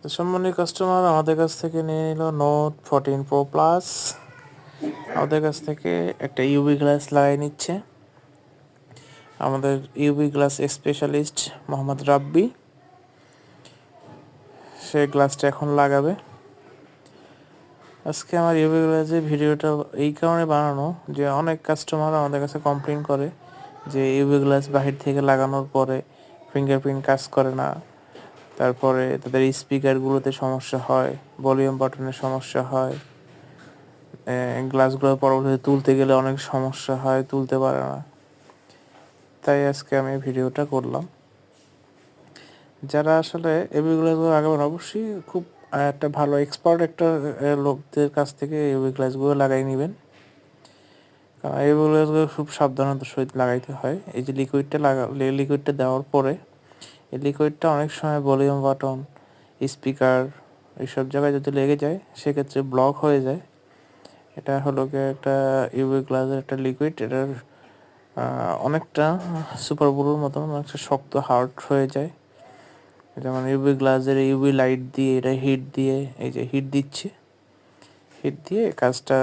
তো সম্মানীয় কাস্টমার আমাদের কাছ থেকে নিয়ে নিল নোট 14 প্রো প্লাস। আমাদের কাছ থেকে একটা ইউভি গ্লাস লাগিয়ে নিচ্ছে আমাদের ইউভি গ্লাস স্পেশালিস্ট মোহাম্মদ রাব্বি। সে গ্লাসটা এখন লাগাবে। আজকে আমার ইউভি গ্লাসের ভিডিওটা এই কারণে বানানো যে অনেক কাস্টমার আমাদের কাছে কমপ্লেন করে যে ইউভি গ্লাস বাহির থেকে লাগানোর পরে ফিঙ্গারপ্রিন্ট কাজ করে না, তারপরে তাদের স্পিকারগুলোতে সমস্যা হয়, ভলিউম বাটনের সমস্যা হয়, গ্লাসগুলো পরবর্তীতে তুলতে গেলে অনেক সমস্যা হয়, তুলতে পারে না। তাই আজকে আমি ভিডিওটা করলাম। যারা আসলে ইউভি গ্লাসগুলো লাগাবেন অবশ্যই খুব একটা ভালো এক্সপার্ট একটা লোকদের কাছ থেকে ইউভি গ্লাসগুলো লাগাই নেবেন, কারণ ইউভি গ্লাসগুলো খুব সাবধানতার সহিত লাগাইতে হয়। এই যে লিকুইডটা দেওয়ার পরে এই লিকুইডটা অনেক সময় ভলিউম বাটন, স্পিকার এইসব জায়গায় যদি লেগে যায় সেক্ষেত্রে ব্লক হয়ে যায়। এটা হলো গিয়ে একটা ইউভি গ্লাসের একটা লিকুইড, এটার অনেকটা সুপার ব্লুর মতন অনেকটা শক্ত হার্ড হয়ে যায়। যেমন ইউভি গ্লাসের ইউভি লাইট দিয়ে এটা হিট দিয়ে এই যে হিট দিচ্ছে, হিট দিয়ে কাজটা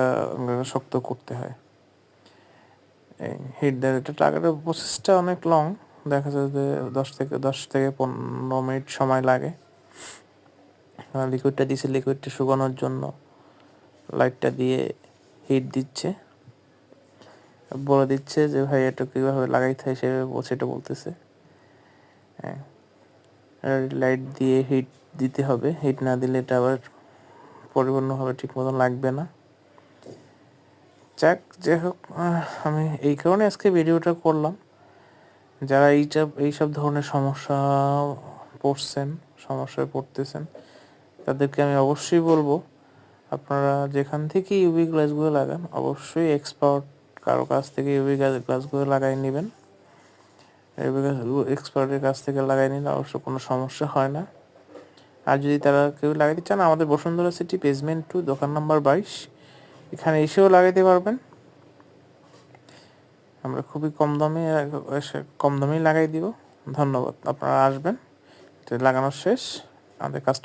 শক্ত করতে হয়। এই হিট দেওয়ার এটা টাকাটার প্রসেসটা অনেক লং, দেখা যায় যে 10 থেকে 15 মিনিট সময় লাগে। লিকুইডটা দিচ্ছে, লিকুইডটা শুকানোর জন্য লাইটটা দিয়ে হিট দিচ্ছে, বলে দিচ্ছে যে ভাই এটা কীভাবে লাগাইতে হয় সেটা বলতেছে। হ্যাঁ, লাইট দিয়ে হিট দিতে হবে, হিট না দিলে এটা আবার পরিপূর্ণভাবে ঠিক মতন লাগবে না। যাই হোক, আমি এই কারণে আজকে ভিডিওটা করলাম। যারা এইসব ধরনের সমস্যায় পড়তেছেন তাদেরকে আমি অবশ্যই বলবো আপনারা যেখান থেকে ইউভি গ্লাসগুলো লাগান অবশ্যই এক্সপার্ট কারো কাছ থেকে ইউভি গ্লাসগুলো লাগাই নেবেন। ইউভি এক্সপার্টের কাছ থেকে লাগাই নিলে অবশ্য কোনো সমস্যা হয় না। আর যদি তারা কেউ লাগাইতে চান, আমাদের বসুন্ধরা সিটি বেসমেন্ট 2 দোকান নাম্বার 22 এখানে এসেও লাগাইতে পারবেন। আমরা খুবই কম দামেই লাগাই দিব। ধন্যবাদ, আপনারা আসবেন, এটা লাগানো শেষ। আমাদের কাস্টমার